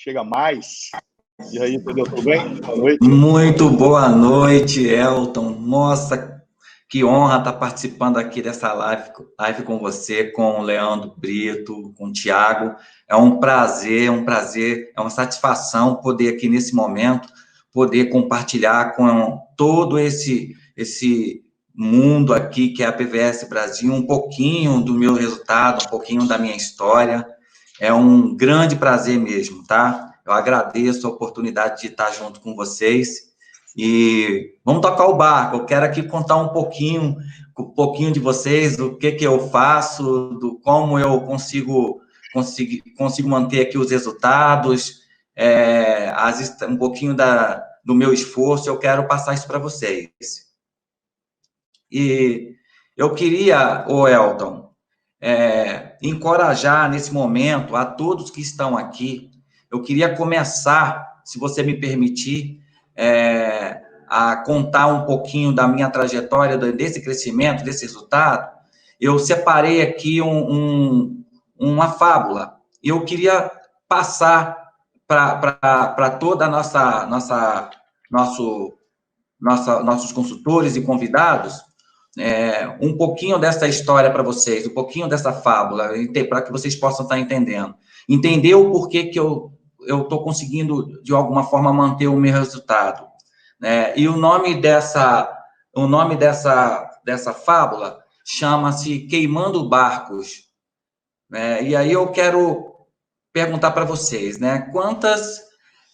chega mais. E aí, entendeu? Tudo bem? Boa noite. Muito boa noite, Elton. Nossa, que honra estar participando aqui dessa live com você, com o Leandro Brito, com o Thiago. É um prazer, é uma satisfação poder aqui nesse momento, poder compartilhar com todo esse mundo aqui que é a PVS Brasil, um pouquinho do meu resultado, um pouquinho da minha história. É um grande prazer mesmo, tá? Eu agradeço a oportunidade de estar junto com vocês e vamos tocar o barco. Eu quero aqui contar um pouquinho de vocês, do que eu faço, do como eu consigo manter aqui os resultados, um pouquinho do meu esforço. Eu quero passar isso para vocês. E eu queria, Elton, encorajar nesse momento a todos que estão aqui. Eu queria começar, se você me permitir, a contar um pouquinho da minha trajetória, desse crescimento, desse resultado. Eu separei aqui uma fábula. Eu queria passar para toda nossos consultores e convidados um pouquinho dessa história para vocês, um pouquinho dessa fábula, para que vocês possam estar entendendo. Entender o porquê que eu estou conseguindo, de alguma forma, manter o meu resultado. E o nome dessa fábula chama-se Queimando Barcos. E aí eu quero perguntar para vocês,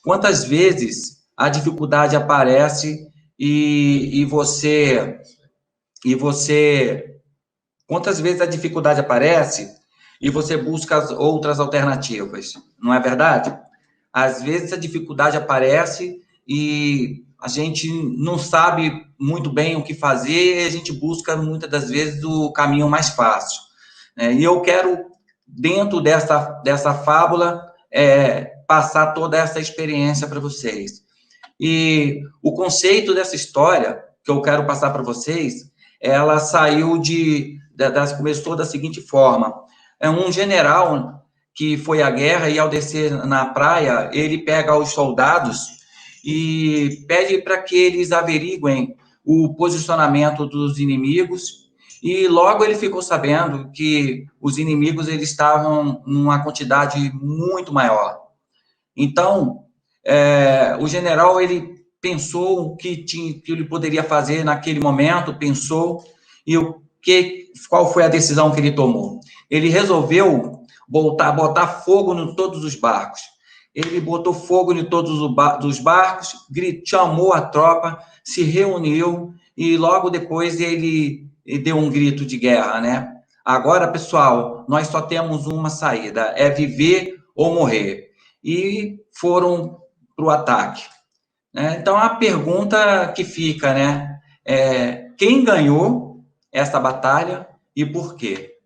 quantas vezes a dificuldade aparece e você... quantas vezes a dificuldade aparece e você busca as outras alternativas, não é verdade? Às vezes a dificuldade aparece e a gente não sabe muito bem o que fazer, e a gente busca muitas das vezes o caminho mais fácil. E eu quero, dentro dessa fábula, passar toda essa experiência para vocês. E o conceito dessa história que eu quero passar para vocês, ela começou da seguinte forma: um general que foi à guerra e, ao descer na praia, ele pega os soldados e pede para que eles averiguem o posicionamento dos inimigos, e logo ele ficou sabendo que os inimigos eles estavam numa quantidade muito maior. Então, o general, ele pensou o que ele poderia fazer naquele momento, e qual foi a decisão que ele tomou? Ele resolveu botar fogo em todos os barcos. Ele botou fogo em todos os barcos, chamou a tropa, se reuniu, e logo depois ele deu um grito de guerra, Agora, pessoal, nós só temos uma saída, é viver ou morrer. E foram para o ataque. Então, a pergunta que fica, quem ganhou essa batalha e por quê?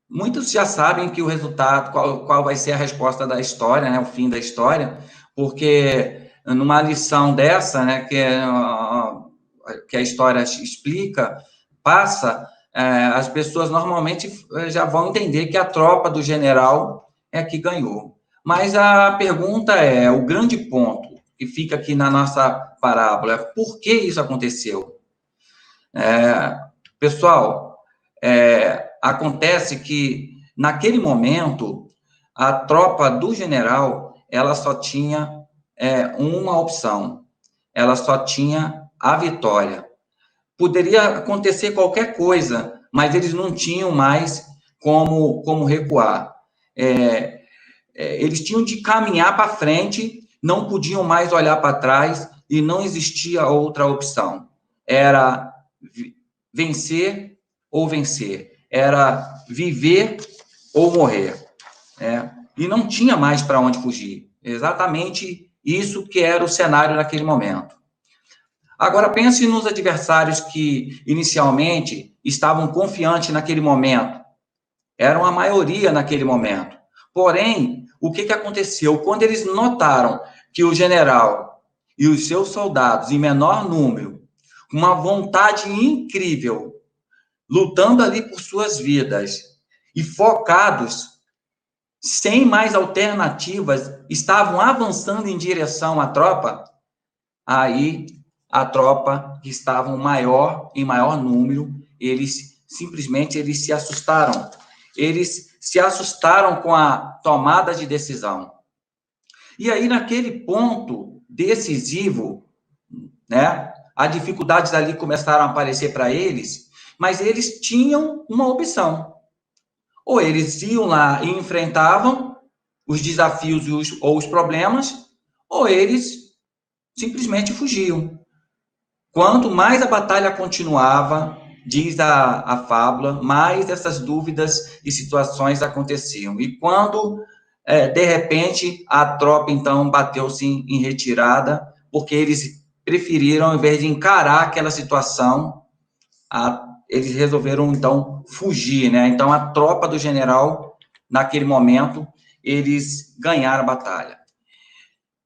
Muitos já sabem que o resultado, qual vai ser a resposta da história, o fim da história, porque numa lição dessa, que a história explica, as pessoas normalmente já vão entender que a tropa do general é que ganhou. Mas a pergunta o grande ponto que fica aqui na nossa parábola, por que isso aconteceu? Pessoal, acontece que, naquele momento, a tropa do general, ela só tinha uma opção, ela só tinha a vitória. Poderia acontecer qualquer coisa, mas eles não tinham mais como recuar. Eles tinham de caminhar para frente, não podiam mais olhar para trás, e não existia outra opção. Era vencer ou vencer. Era viver ou morrer. E não tinha mais para onde fugir. Exatamente isso que era o cenário naquele momento. Agora, pense nos adversários que, inicialmente, estavam confiantes naquele momento. Eram a maioria naquele momento. Porém, o que aconteceu? Quando eles notaram que o general e os seus soldados, em menor número, com uma vontade incrível, lutando ali por suas vidas, e focados sem mais alternativas, estavam avançando em direção à tropa, aí a tropa que estava em maior número, eles se assustaram. Eles se assustaram com a tomada de decisão. E aí, naquele ponto decisivo, né, as dificuldades ali começaram a aparecer para eles, mas eles tinham uma opção. Ou eles iam lá e enfrentavam os desafios ou os problemas, ou eles simplesmente fugiam. Quanto mais a batalha continuava, diz a fábula, mais essas dúvidas e situações aconteciam. E quando, de repente, a tropa, então, bateu-se em retirada, porque eles preferiram, ao invés de encarar aquela situação, eles resolveram, então, fugir, né? Então, a tropa do general, naquele momento, eles ganharam a batalha.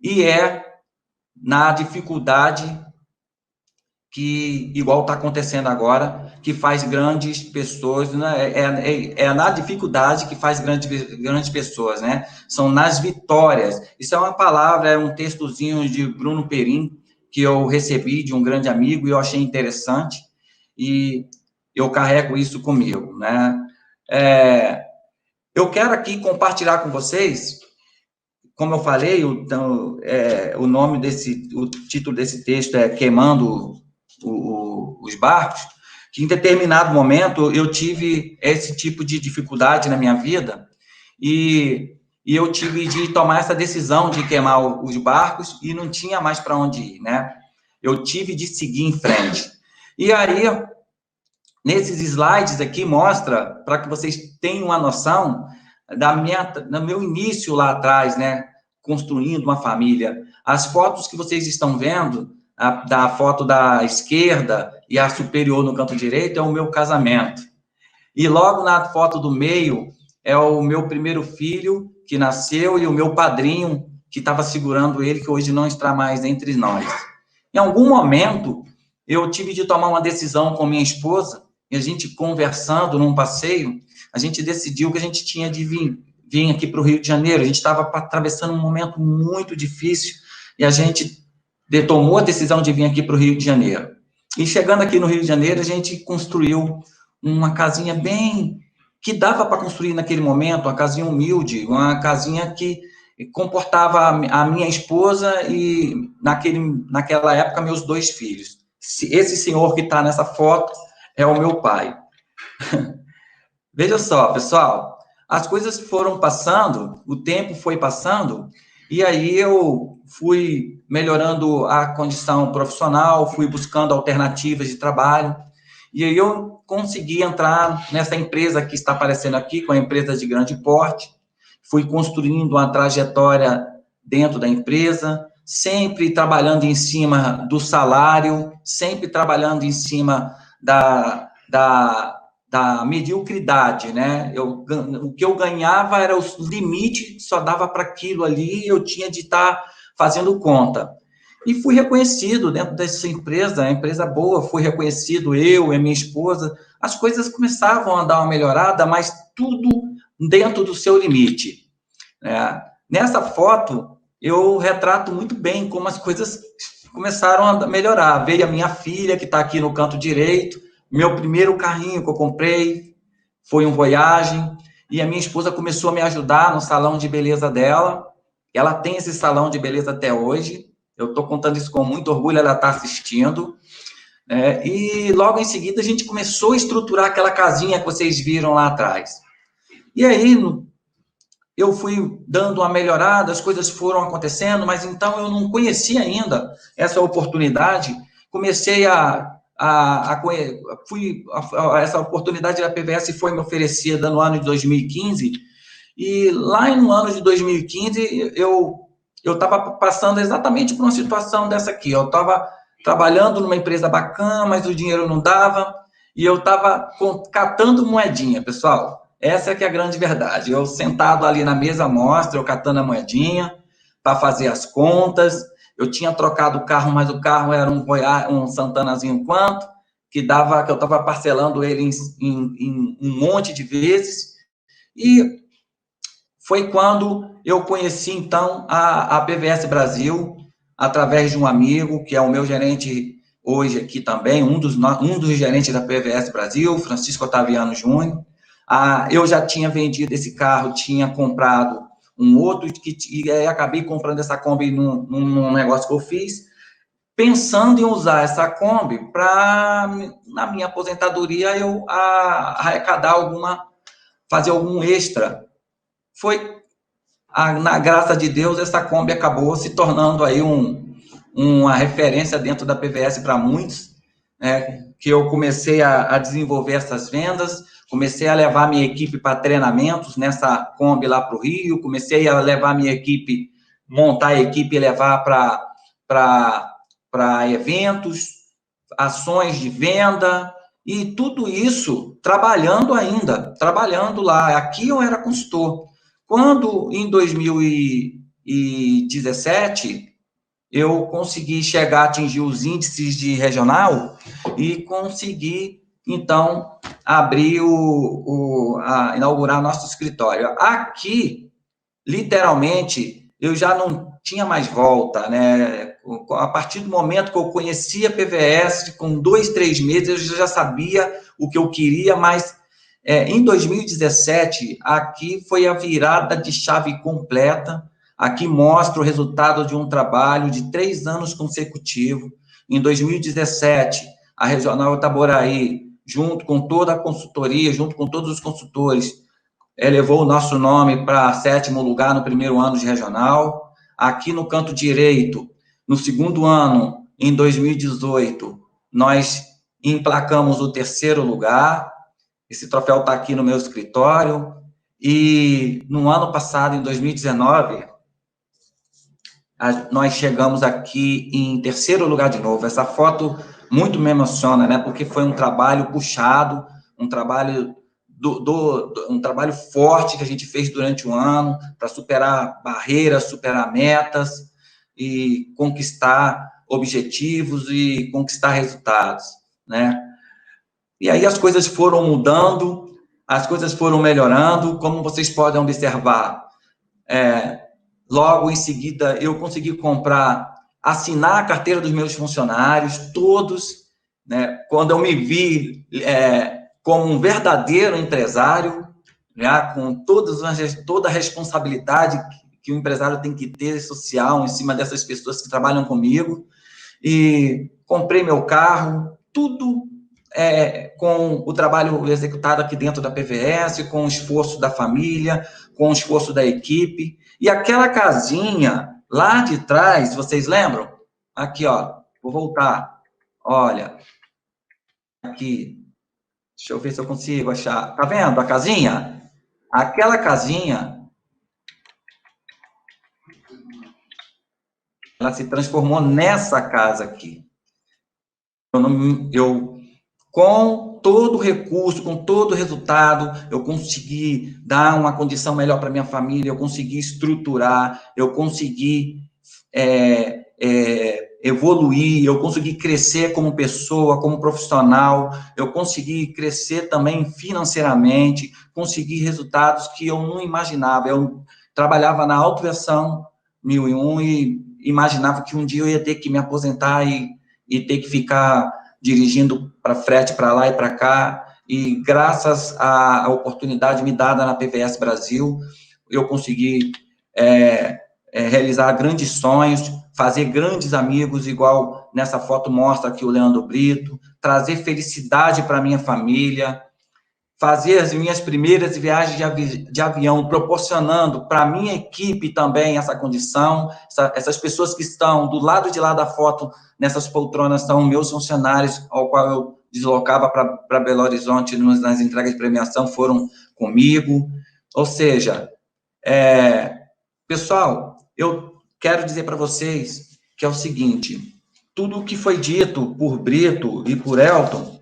E é na dificuldade que, igual está acontecendo agora, que faz grandes pessoas, né? É na dificuldade que faz grandes pessoas, né? São nas vitórias. Isso é uma palavra, é um textozinho de Bruno Perim, que eu recebi de um grande amigo e eu achei interessante, e eu carrego isso comigo, né? Eu quero aqui compartilhar com vocês, como eu falei, o título desse texto é Queimando os Barcos, que em determinado momento eu tive esse tipo de dificuldade na minha vida, e eu tive de tomar essa decisão de queimar os barcos e não tinha mais para onde ir, né? Eu tive de seguir em frente. E aí, nesses slides aqui, mostra, para que vocês tenham uma noção do meu início lá atrás, né? Construindo uma família. As fotos que vocês estão vendo, da foto da esquerda e a superior no canto direito, é o meu casamento. E logo na foto do meio, é o meu primeiro filho que nasceu e o meu padrinho que estava segurando ele, que hoje não está mais entre nós. Em algum momento, eu tive de tomar uma decisão com minha esposa, e a gente conversando num passeio, a gente decidiu que a gente tinha de vir aqui para o Rio de Janeiro. A gente estava atravessando um momento muito difícil, e a gente tomou a decisão de vir aqui para o Rio de Janeiro. E chegando aqui no Rio de Janeiro, a gente construiu uma casinha bem... que dava para construir naquele momento, uma casinha humilde, uma casinha que comportava a minha esposa e, naquela época, meus 2 filhos. Esse senhor que está nessa foto é o meu pai. Veja só, pessoal, as coisas foram passando, o tempo foi passando, e aí eu fui melhorando a condição profissional, fui buscando alternativas de trabalho, e aí eu consegui entrar nessa empresa que está aparecendo aqui, com a empresa de grande porte, fui construindo uma trajetória dentro da empresa, sempre trabalhando em cima do salário, sempre trabalhando em cima da mediocridade, né? O que eu ganhava era o limite, só dava para aquilo ali, eu tinha de estar fazendo conta. E fui reconhecido dentro dessa empresa, a empresa boa, fui reconhecido, eu e minha esposa, as coisas começavam a dar uma melhorada, mas tudo dentro do seu limite. Nessa foto, eu retrato muito bem como as coisas começaram a melhorar. Veio a minha filha, que está aqui no canto direito, meu primeiro carrinho que eu comprei foi um Voyage, e a minha esposa começou a me ajudar no salão de beleza dela. Ela tem esse salão de beleza até hoje. Eu estou contando isso com muito orgulho, ela está assistindo. E logo em seguida a gente começou a estruturar aquela casinha que vocês viram lá atrás. E aí eu fui dando uma melhorada, as coisas foram acontecendo, mas então eu não conhecia ainda essa oportunidade. Comecei essa oportunidade da PVS foi me oferecida no ano de 2015, e lá no ano de 2015 eu estava passando exatamente por uma situação dessa aqui. Eu estava trabalhando numa empresa bacana, mas o dinheiro não dava, e eu estava catando moedinha, pessoal. Essa é que é a grande verdade. Eu sentado ali na mesa mostra, eu catando a moedinha para fazer as contas. Eu tinha trocado o carro, mas o carro era um Santanazinho quanto, que eu estava parcelando ele em um monte de vezes. E foi quando eu conheci, então, a PVS Brasil, através de um amigo, que é o meu gerente hoje aqui também, um dos gerentes da PVS Brasil, Francisco Otaviano Júnior. Eu já tinha vendido esse carro, tinha comprado um outro, e acabei comprando essa Kombi num negócio que eu fiz, pensando em usar essa Kombi para, na minha aposentadoria, eu arrecadar fazer algum extra. Foi, na graça de Deus, essa Kombi acabou se tornando aí uma referência dentro da PVS para muitos, né, que eu comecei a desenvolver essas vendas, comecei a levar minha equipe para treinamentos nessa Kombi lá para o Rio, comecei a levar minha equipe, montar a equipe e levar para eventos, ações de venda, e tudo isso trabalhando lá. Aqui eu era consultor. Quando, em 2017, eu consegui atingir os índices de regional e consegui, então, inaugurar nosso escritório. Aqui, literalmente, eu já não tinha mais volta, né? A partir do momento que eu conhecia a PVS, com 2, 3 meses, eu já sabia o que eu queria, mas em 2017, aqui foi a virada de chave completa. Aqui mostra o resultado de um trabalho de 3 anos consecutivos. Em 2017, a Regional Itaboraí, junto com toda a consultoria, junto com todos os consultores, elevou o nosso nome para 7º lugar no primeiro ano de regional. Aqui no canto direito, no segundo ano, em 2018, nós emplacamos o 3º lugar. Esse troféu está aqui no meu escritório. E no ano passado, em 2019, nós chegamos aqui em 3º lugar de novo. Essa foto muito me emociona, né? Porque foi um trabalho puxado, um trabalho um trabalho forte que a gente fez durante o ano para superar barreiras, superar metas e conquistar objetivos e conquistar resultados, né? E aí as coisas foram mudando, as coisas foram melhorando, como vocês podem observar. Logo em seguida, eu consegui assinar a carteira dos meus funcionários, todos, né? Quando eu me vi como um verdadeiro empresário, né? Com toda a responsabilidade que o empresário tem que ter social em cima dessas pessoas que trabalham comigo, e comprei meu carro, tudo com o trabalho executado aqui dentro da PVS, com o esforço da família, com o esforço da equipe. E aquela casinha lá de trás, vocês lembram? Aqui, ó, vou voltar. Olha, aqui. Deixa eu ver se eu consigo achar. Tá vendo a casinha? Aquela casinha, ela se transformou nessa casa aqui. Com todo o recurso, com todo o resultado, eu consegui dar uma condição melhor para minha família, eu consegui estruturar, eu consegui evoluir, eu consegui crescer como pessoa, como profissional, eu consegui crescer também financeiramente, consegui resultados que eu não imaginava. Eu trabalhava na autoversão 1001 e imaginava que um dia eu ia ter que me aposentar e ter que ficar dirigindo para frete, para lá e para cá, e graças à oportunidade me dada na PVS Brasil, eu consegui realizar grandes sonhos, fazer grandes amigos, igual nessa foto mostra aqui o Leandro Brito, trazer felicidade para minha família, fazer as minhas primeiras viagens de avião, proporcionando para a minha equipe também essa condição. Essas pessoas que estão do lado de lá da foto, nessas poltronas, são meus funcionários, ao qual eu deslocava para Belo Horizonte nas entregas de premiação, foram comigo. Ou seja, pessoal, eu quero dizer para vocês que é o seguinte: tudo o que foi dito por Brito e por Elton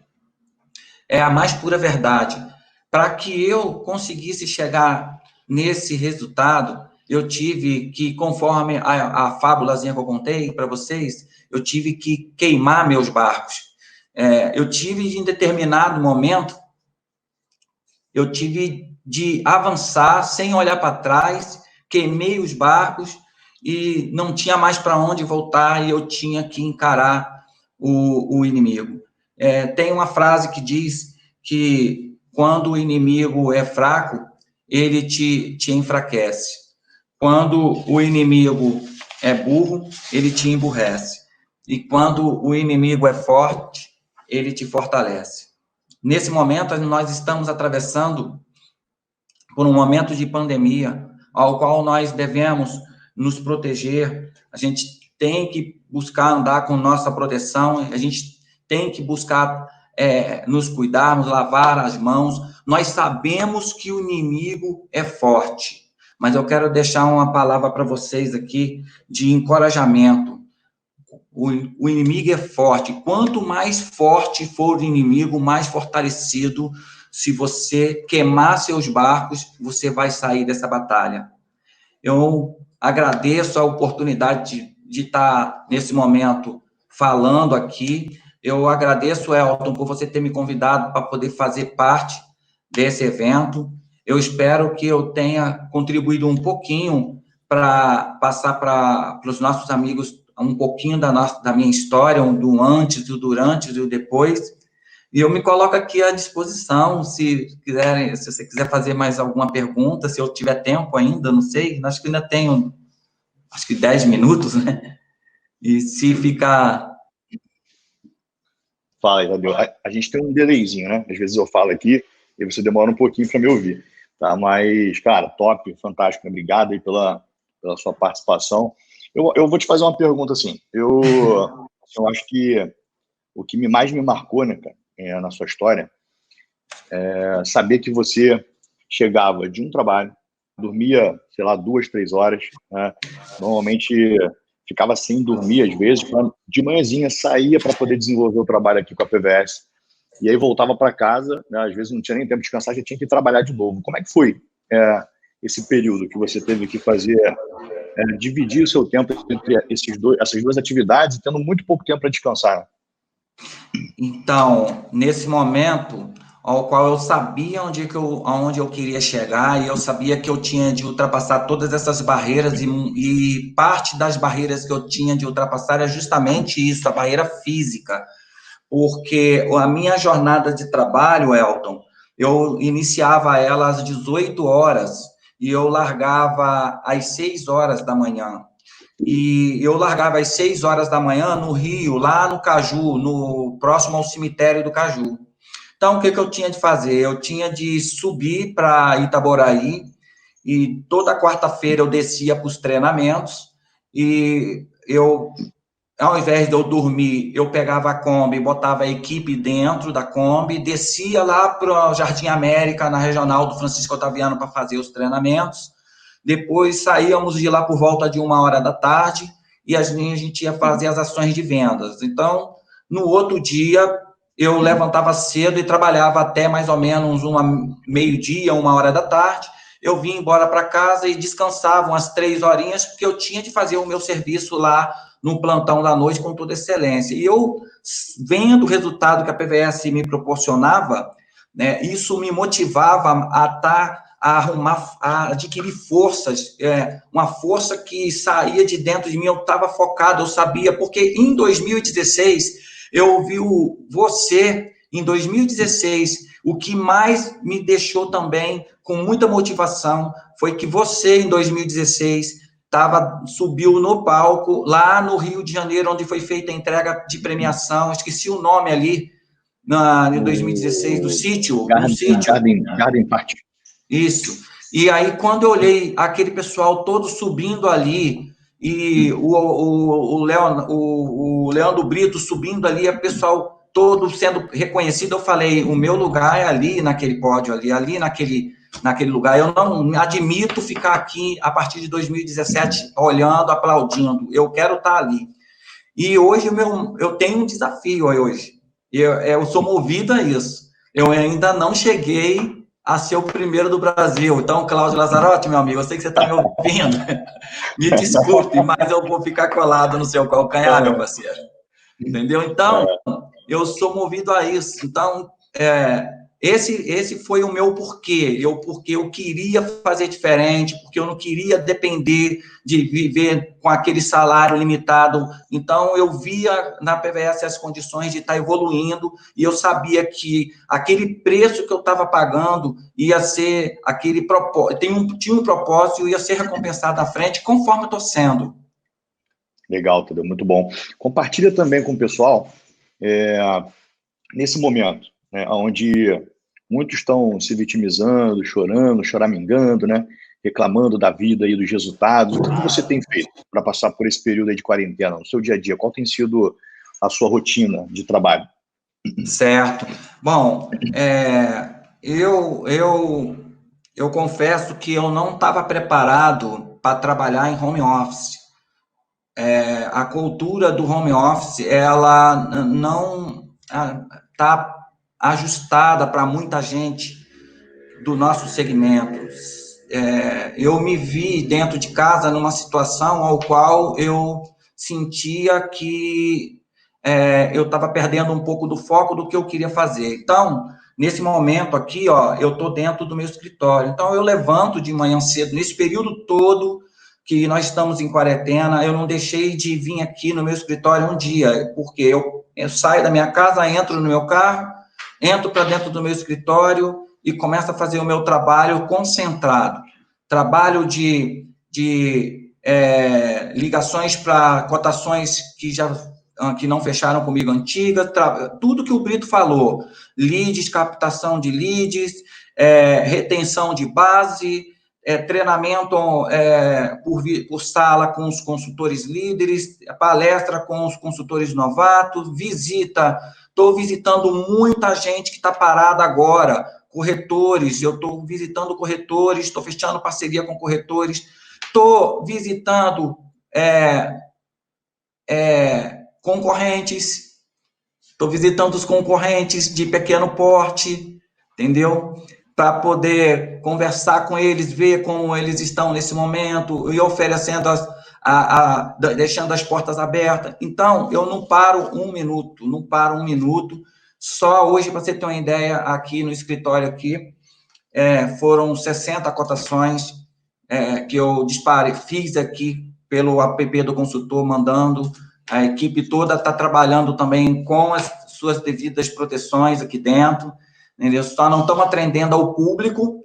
é a mais pura verdade. Para que eu conseguisse chegar nesse resultado, eu tive que, conforme a fábulazinha que eu contei para vocês, eu tive que queimar meus barcos. Eu tive, em determinado momento, eu tive de avançar sem olhar para trás, queimei os barcos e não tinha mais para onde voltar e eu tinha que encarar o inimigo. Tem uma frase que diz que quando o inimigo é fraco, ele te enfraquece. Quando o inimigo é burro, ele te emburrece. E quando o inimigo é forte, ele te fortalece. Nesse momento, nós estamos atravessando por um momento de pandemia, ao qual nós devemos nos proteger. A gente tem que buscar andar com nossa proteção, a gente tem que buscar nos cuidarmos, lavar as mãos. Nós sabemos que o inimigo é forte, mas eu quero deixar uma palavra para vocês aqui de encorajamento. O inimigo é forte. Quanto mais forte for o inimigo, mais fortalecido. Se você queimar seus barcos, você vai sair dessa batalha. Eu agradeço a oportunidade de estar nesse momento falando aqui. Eu agradeço, Elton, por você ter me convidado para poder fazer parte desse evento. Eu espero que eu tenha contribuído um pouquinho para passar para os nossos amigos um pouquinho da minha história, do antes, do durante e do depois. E eu me coloco aqui à disposição, se você quiser fazer mais alguma pergunta, se eu tiver tempo ainda, não sei, acho que ainda tenho, 10 minutos, né? E se ficar... Fala, Tadeu. A gente tem um delayzinho, né? Às vezes eu falo aqui e você demora um pouquinho para me ouvir, tá? Mas, cara, top, fantástico. Obrigado aí pela sua participação. Eu vou te fazer uma pergunta, assim. Eu acho que o que mais me marcou, né, cara, na sua história, é saber que você chegava de um trabalho, dormia, sei lá, 2, 3 horas, né? Normalmente ficava sem dormir às vezes, de manhãzinha saía para poder desenvolver o trabalho aqui com a PVS, e aí voltava para casa, né? Às vezes não tinha nem tempo de descansar, já tinha que trabalhar de novo. Como é que foi esse período que você teve que fazer, dividir o seu tempo entre essas duas atividades, tendo muito pouco tempo para descansar? Então, nesse momento, ao qual eu sabia aonde eu queria chegar, e eu sabia que eu tinha de ultrapassar todas essas barreiras, e parte das barreiras que eu tinha de ultrapassar é justamente isso, a barreira física, porque a minha jornada de trabalho, Elton, eu iniciava ela às 18 horas, e eu largava às 6 horas da manhã. E eu largava às 6 horas da manhã no Rio, lá no Caju, próximo ao cemitério do Caju. Então, o que eu tinha de fazer? Eu tinha de subir para Itaboraí, e toda quarta-feira eu descia para os treinamentos, e ao invés de eu dormir, eu pegava a Kombi, botava a equipe dentro da Kombi, descia lá para o Jardim América, na regional do Francisco Otaviano, para fazer os treinamentos. Depois saíamos de lá por volta de 1h da tarde e a gente ia fazer as ações de vendas. Então, no outro dia, eu levantava cedo e trabalhava até mais ou menos meio-dia, 1h da tarde. Eu vinha embora para casa e descansava umas 3 horinhas, porque eu tinha de fazer o meu serviço lá no plantão da noite com toda excelência. E eu, vendo o resultado que a PVS me proporcionava, né, isso me motivava a adquirir forças, uma força que saía de dentro de mim. Eu estava focado, eu sabia, porque em 2016, eu ouvi você, em 2016, o que mais me deixou também com muita motivação foi que você, em 2016, subiu no palco, lá no Rio de Janeiro, onde foi feita a entrega de premiação, esqueci o nome ali, em 2016, do sítio. Garden Party. Isso. E aí, quando eu olhei aquele pessoal todo subindo ali, e o Leandro Brito subindo ali, o pessoal todo sendo reconhecido, eu falei, o meu lugar é ali, naquele pódio, ali naquele lugar. Eu não admito ficar aqui a partir de 2017 olhando, aplaudindo. Eu quero estar ali. E hoje eu tenho um desafio hoje. Eu sou movido a isso. Eu ainda não cheguei a ser o primeiro do Brasil. Então, Cláudio Lazzarotti, meu amigo, eu sei que você está me ouvindo. Me desculpe, mas eu vou ficar colado no seu calcanhar, meu parceiro. Entendeu? Então, eu sou movido a isso. Então, esse foi o meu porquê. Porque eu queria fazer diferente, porque eu não queria depender de viver com aquele salário limitado. Então, eu via na PVS as condições de estar evoluindo, e eu sabia que aquele preço que eu estava pagando ia ser aquele propósito, tinha um propósito e ia ser recompensado à frente, conforme eu estou sendo. Legal, Tadeu, muito bom. Compartilha também com o pessoal, nesse momento, né, onde muitos estão se vitimizando, chorando, choramingando, né, reclamando da vida e dos resultados. O que você tem feito para passar por esse período aí de quarentena, no seu dia a dia? Qual tem sido a sua rotina de trabalho? Certo. Bom, eu confesso que eu não estava preparado para trabalhar em home office. A cultura do home office, ela não está ajustada para muita gente do nosso segmento. Eu me vi dentro de casa numa situação ao qual eu sentia que eu estava perdendo um pouco do foco do que eu queria fazer. Então, nesse momento aqui, ó, eu estou dentro do meu escritório. Então, eu levanto de manhã cedo, nesse período todo que nós estamos em quarentena, eu não deixei de vir aqui no meu escritório um dia, porque eu saio da minha casa, entro no meu carro, entro para dentro do meu escritório e começo a fazer o meu trabalho concentrado. Trabalho de ligações para cotações que não fecharam comigo antigas, tudo que o Brito falou, leads, captação de leads, retenção de base, treinamento por sala com os consultores líderes, palestra com os consultores novatos, estou visitando muita gente que está parada agora, corretores, eu estou visitando corretores, estou fechando parceria com corretores, estou visitando concorrentes, estou visitando os concorrentes de pequeno porte, entendeu? Para poder conversar com eles, ver como eles estão nesse momento, e oferecendo deixando as portas abertas. Então, eu não paro um minuto, só hoje, para você ter uma ideia, aqui no escritório aqui, foram 60 cotações que eu fiz aqui pelo app do consultor, mandando. A equipe toda está trabalhando também com as suas devidas proteções aqui dentro, entendeu? Só não estamos atendendo ao público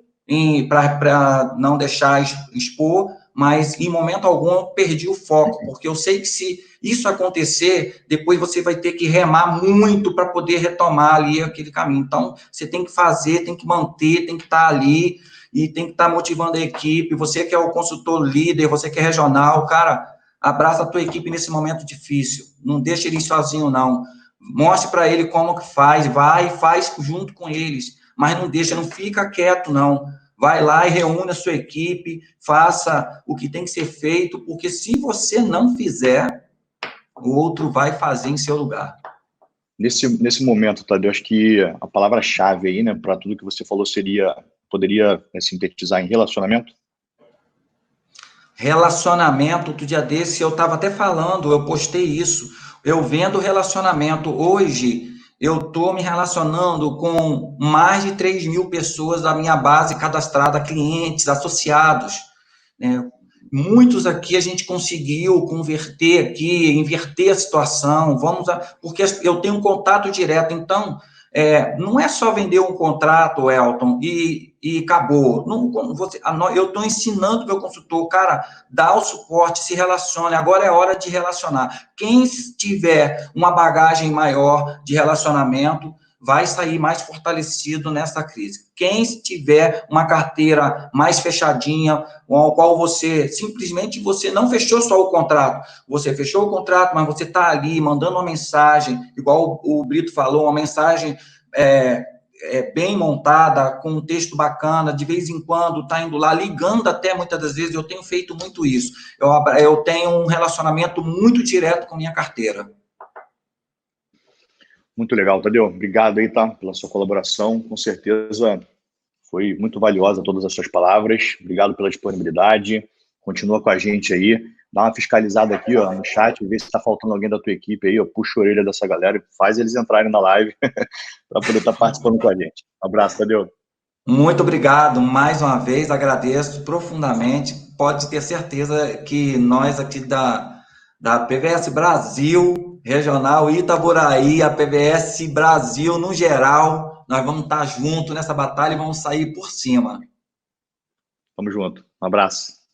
para não deixar expor, mas em momento algum eu perdi o foco, porque eu sei que se isso acontecer, depois você vai ter que remar muito para poder retomar ali aquele caminho. Então, você tem que fazer, tem que manter, tem que estar ali e tem que estar motivando a equipe. Você que é o consultor líder, você que é regional, cara, abraça a tua equipe nesse momento difícil. Não deixa ele sozinho, não. Mostre para ele como que faz, vai e faz junto com eles, mas não fica quieto, não. Vai lá e reúne a sua equipe, faça o que tem que ser feito, porque se você não fizer, o outro vai fazer em seu lugar. Nesse momento, Tadeu, acho que a palavra-chave aí, né, para tudo que você falou poderia sintetizar em relacionamento? Relacionamento, outro dia desse, eu estava até falando, eu postei isso, eu vendo relacionamento. Hoje, eu estou me relacionando com mais de 3.000 pessoas da minha base cadastrada, clientes, associados, né? Muitos aqui a gente conseguiu converter aqui, inverter a situação, porque eu tenho um contato direto, então, não é só vender um contrato, Elton, e acabou. Eu estou ensinando meu consultor, cara, dá o suporte, se relacione, agora é hora de relacionar. Quem tiver uma bagagem maior de relacionamento vai sair mais fortalecido nessa crise. Quem tiver uma carteira mais fechadinha, com a qual você não fechou só o contrato, você fechou o contrato, mas você está ali mandando uma mensagem, igual o Brito falou, uma mensagem bem montada, com um texto bacana, de vez em quando está indo lá, ligando até muitas das vezes, eu tenho feito muito isso. Eu tenho um relacionamento muito direto com minha carteira. Muito legal, Tadeu. Obrigado aí, tá, pela sua colaboração. Com certeza foi muito valiosa todas as suas palavras. Obrigado pela disponibilidade. Continua com a gente aí. dá uma fiscalizada aqui, ó, no chat, vê se tá faltando alguém da tua equipe aí, ó, puxa a orelha dessa galera e faz eles entrarem na live para poder estar participando com a gente. Um abraço, Tadeu. Muito obrigado, mais uma vez, agradeço profundamente. Pode ter certeza que nós aqui da PVS Brasil, Regional Itaboraí, a PVS Brasil no geral, nós vamos estar juntos nessa batalha e vamos sair por cima. Tamo junto. Um abraço.